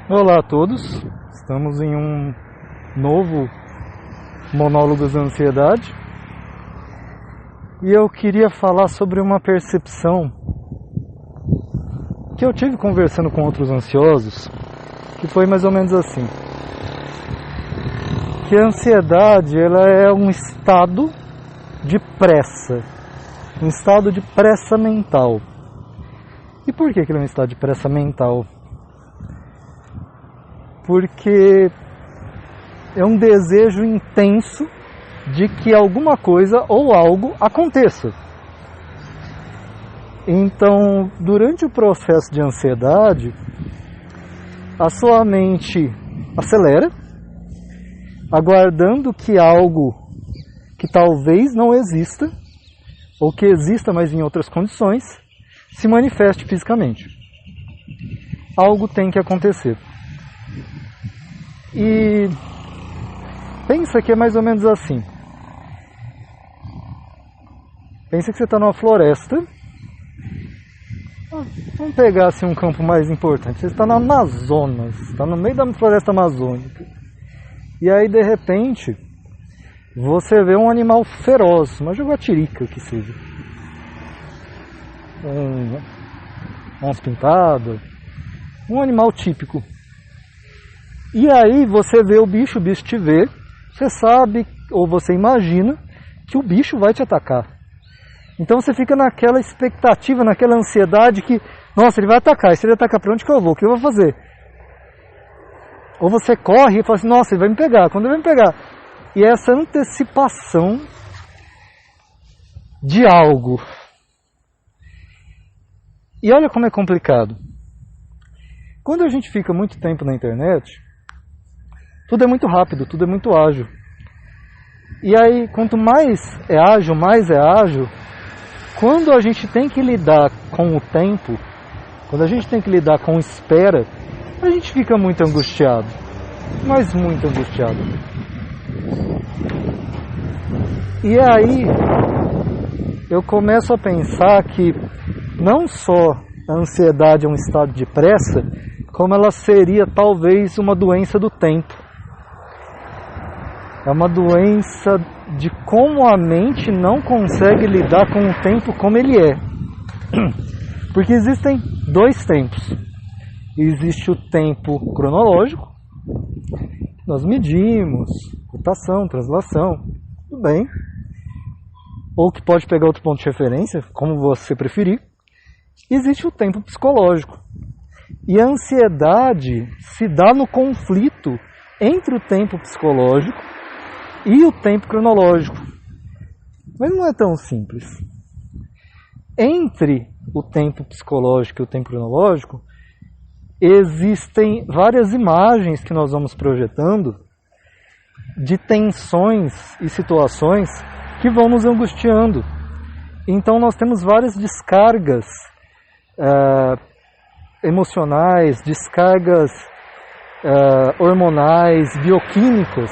Olá a todos, estamos em um novo Monólogos da Ansiedade e eu queria falar sobre uma percepção que eu tive conversando com outros ansiosos, que foi mais ou menos assim: que a ansiedade ela é um estado de pressa, um estado de pressa mental. E por que ele é um estado de pressa mental? Porque é um desejo intenso de que alguma coisa ou algo aconteça. Então, durante o processo de ansiedade, a sua mente acelera, aguardando que algo que talvez não exista, ou que exista, mas em outras condições, se manifeste fisicamente. Algo tem que acontecer. E pensa que é mais ou menos assim. Pensa que você está numa floresta. Vamos pegar assim, um campo mais importante. Você está no Amazonas, está no meio da floresta amazônica. E aí, de repente, você vê um animal feroz, uma jaguatirica que seja. Onça pintada, um animal típico. E aí você vê o bicho te vê, você sabe ou você imagina que o bicho vai te atacar. Então você fica naquela expectativa, naquela ansiedade que, nossa, ele vai atacar, e se ele atacar, para onde que eu vou? O que eu vou fazer? Ou você corre e fala assim, nossa, ele vai me pegar, quando ele vai me pegar? E essa antecipação de algo. E olha como é complicado. Quando a gente fica muito tempo na internet, tudo é muito rápido, tudo é muito ágil. E aí, quanto mais é ágil, quando a gente tem que lidar com o tempo, quando a gente tem que lidar com espera, a gente fica muito angustiado, mas muito angustiado. E aí, eu começo a pensar que não só a ansiedade é um estado de pressa, como ela seria talvez uma doença do tempo. É uma doença de como a mente não consegue lidar com o tempo como ele é. Porque existem dois tempos. Existe o tempo cronológico, nós medimos, rotação, translação, tudo bem. Ou que pode pegar outro ponto de referência, como você preferir. Existe o tempo psicológico. E a ansiedade se dá no conflito entre o tempo psicológico e o tempo cronológico. Mas não é tão simples. Entre o tempo psicológico e o tempo cronológico, existem várias imagens que nós vamos projetando de tensões e situações que vão nos angustiando. Então nós temos várias descargas emocionais, descargas hormonais, bioquímicas,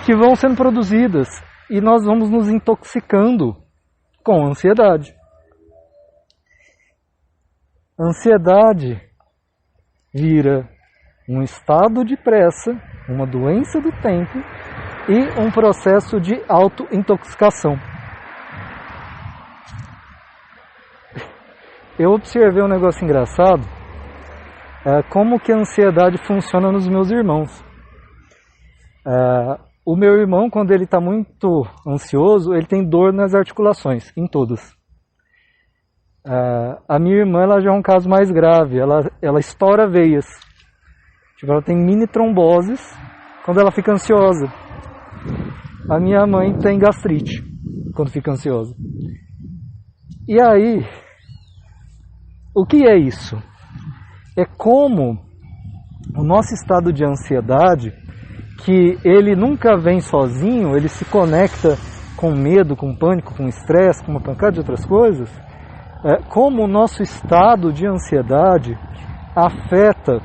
que vão sendo produzidas e nós vamos nos intoxicando com ansiedade. Ansiedade vira um estado de pressa, uma doença do tempo e um processo de auto-intoxicação. Eu observei um negócio engraçado, como que a ansiedade funciona nos meus irmãos. O meu irmão, quando ele está muito ansioso, ele tem dor nas articulações, em todas. A minha irmã ela já é um caso mais grave, ela estoura veias. Tipo, ela tem mini tromboses quando ela fica ansiosa. A minha mãe tem gastrite quando fica ansiosa. E aí, o que é isso? É como o nosso estado de ansiedade, que ele nunca vem sozinho, ele se conecta com medo, com pânico, com estresse, com uma pancada de outras coisas, como o nosso estado de ansiedade afeta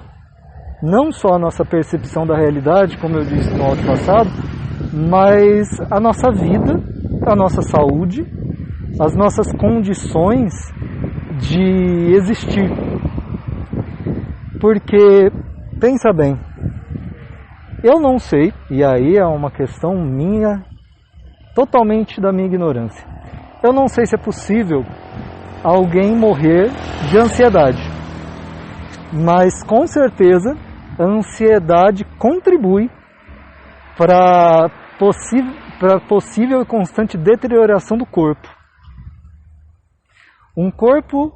não só a nossa percepção da realidade, como eu disse no áudio passado, mas a nossa vida, a nossa saúde, as nossas condições de existir. Porque, pensa bem, eu não sei, e aí é uma questão minha, totalmente da minha ignorância. Eu não sei se é possível alguém morrer de ansiedade, mas com certeza a ansiedade contribui para possível e constante deterioração do corpo. Um corpo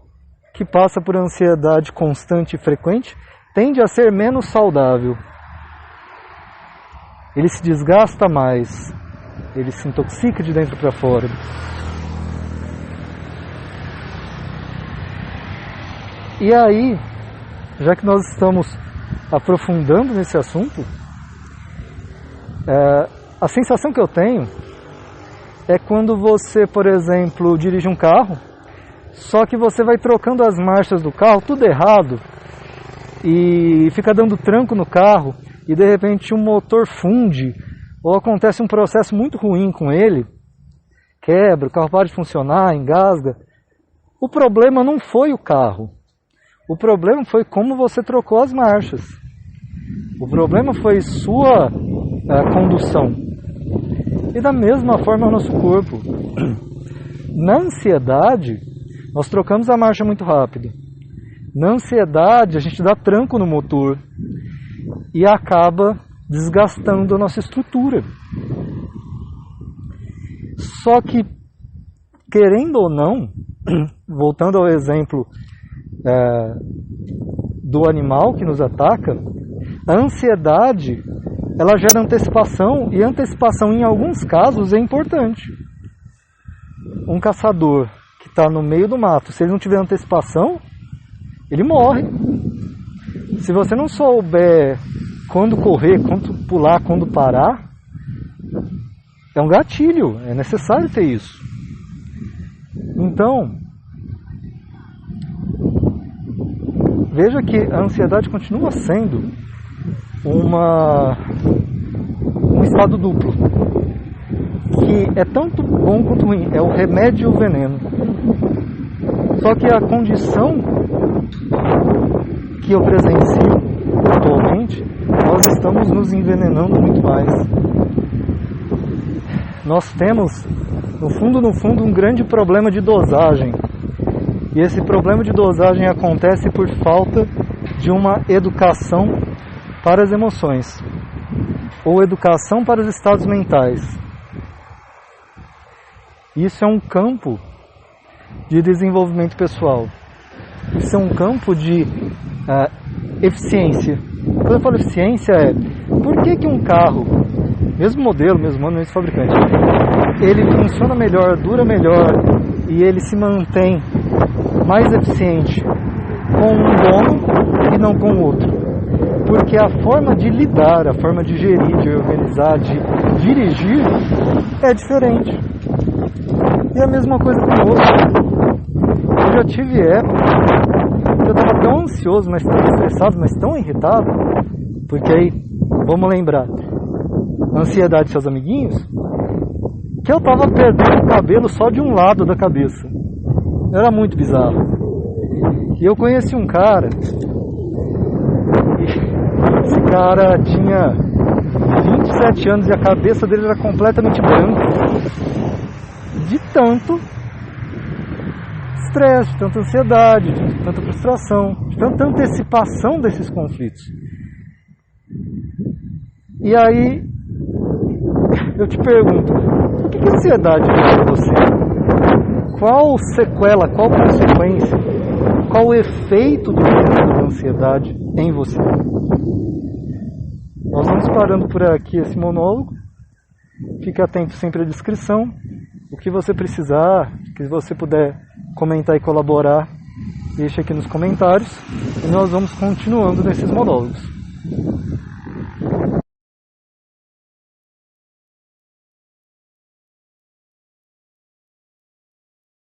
que passa por ansiedade constante e frequente tende a ser menos saudável. Ele se desgasta mais, ele se intoxica de dentro para fora. E aí, já que nós estamos aprofundando nesse assunto, a sensação que eu tenho é quando você, por exemplo, dirige um carro, só que você vai trocando as marchas do carro, tudo errado, e fica dando tranco no carro, e de repente o motor funde, ou acontece um processo muito ruim com ele, quebra, o carro para de funcionar, engasga. O problema não foi o carro, o problema foi como você trocou as marchas, o problema foi sua condução. E da mesma forma o nosso corpo. Na ansiedade, nós trocamos a marcha muito rápido. Na ansiedade, a gente dá tranco no motor e acaba desgastando a nossa estrutura. Só que, querendo ou não, voltando ao exemplo do animal que nos ataca, a ansiedade, ela gera antecipação, e antecipação em alguns casos é importante. Um caçador que está no meio do mato, se ele não tiver antecipação, ele morre. Se você não souber quando correr, quando pular, quando parar, é um gatilho, é necessário ter isso. Então, veja que a ansiedade continua sendo um estado duplo, que é tanto bom quanto ruim, é o remédio e o veneno. Só que a condição que eu presencio atualmente, nós estamos nos envenenando muito mais. Nós temos, no fundo, um grande problema de dosagem. E esse problema de dosagem acontece por falta de uma educação para as emoções, ou educação para os estados mentais. Isso é um campo de desenvolvimento pessoal. Isso é um campo de eficiência. Quando eu falo eficiência por que um carro, mesmo modelo, mesmo ano, mesmo fabricante, ele funciona melhor, dura melhor e ele se mantém mais eficiente com um dono e não com o outro? Porque a forma de lidar, a forma de gerir, de organizar, de dirigir é diferente. E a mesma coisa com o outro. Eu já tive época que eu estava tão ansioso, mas tão estressado, mas tão irritado, porque aí, vamos lembrar, ansiedade de seus amiguinhos, que eu estava perdendo o cabelo só de um lado da cabeça. Era muito bizarro. E eu conheci um cara, esse cara tinha 27 anos e a cabeça dele era completamente branca, de tanto estresse, de tanta ansiedade, de tanta frustração, de tanta antecipação desses conflitos. E aí, eu te pergunto, o que é ansiedade para você? Qual sequela, qual consequência, qual o efeito do efeito da ansiedade em você? Nós vamos parando por aqui esse monólogo. Fique atento sempre à descrição. O que você precisar, que você puder comentar e colaborar, deixe aqui nos comentários. E nós vamos continuando nesses monólogos.